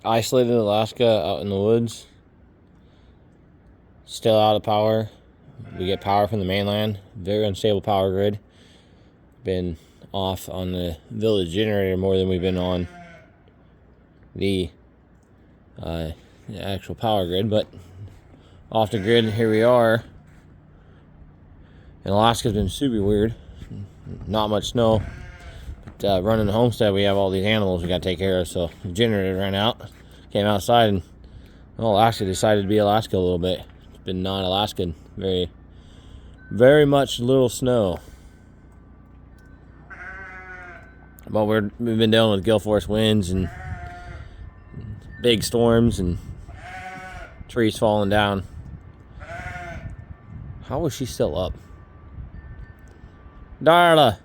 Isolated Alaska out in the woods. Still out of power. We get power from the mainland. Very unstable power grid. Been off on the village generator more than we've been on the actual power grid, but off the grid, here we are. And Alaska's been super weird. Not much snow. But running the homestead, we have all these animals we got to take care of, so the generator ran out. Came outside and, well, Alaska decided to be Alaska a little bit. It's been non-Alaskan. Very, very much little snow. But we've been dealing with gale force winds and big storms and trees falling down. How is she still up? Darla!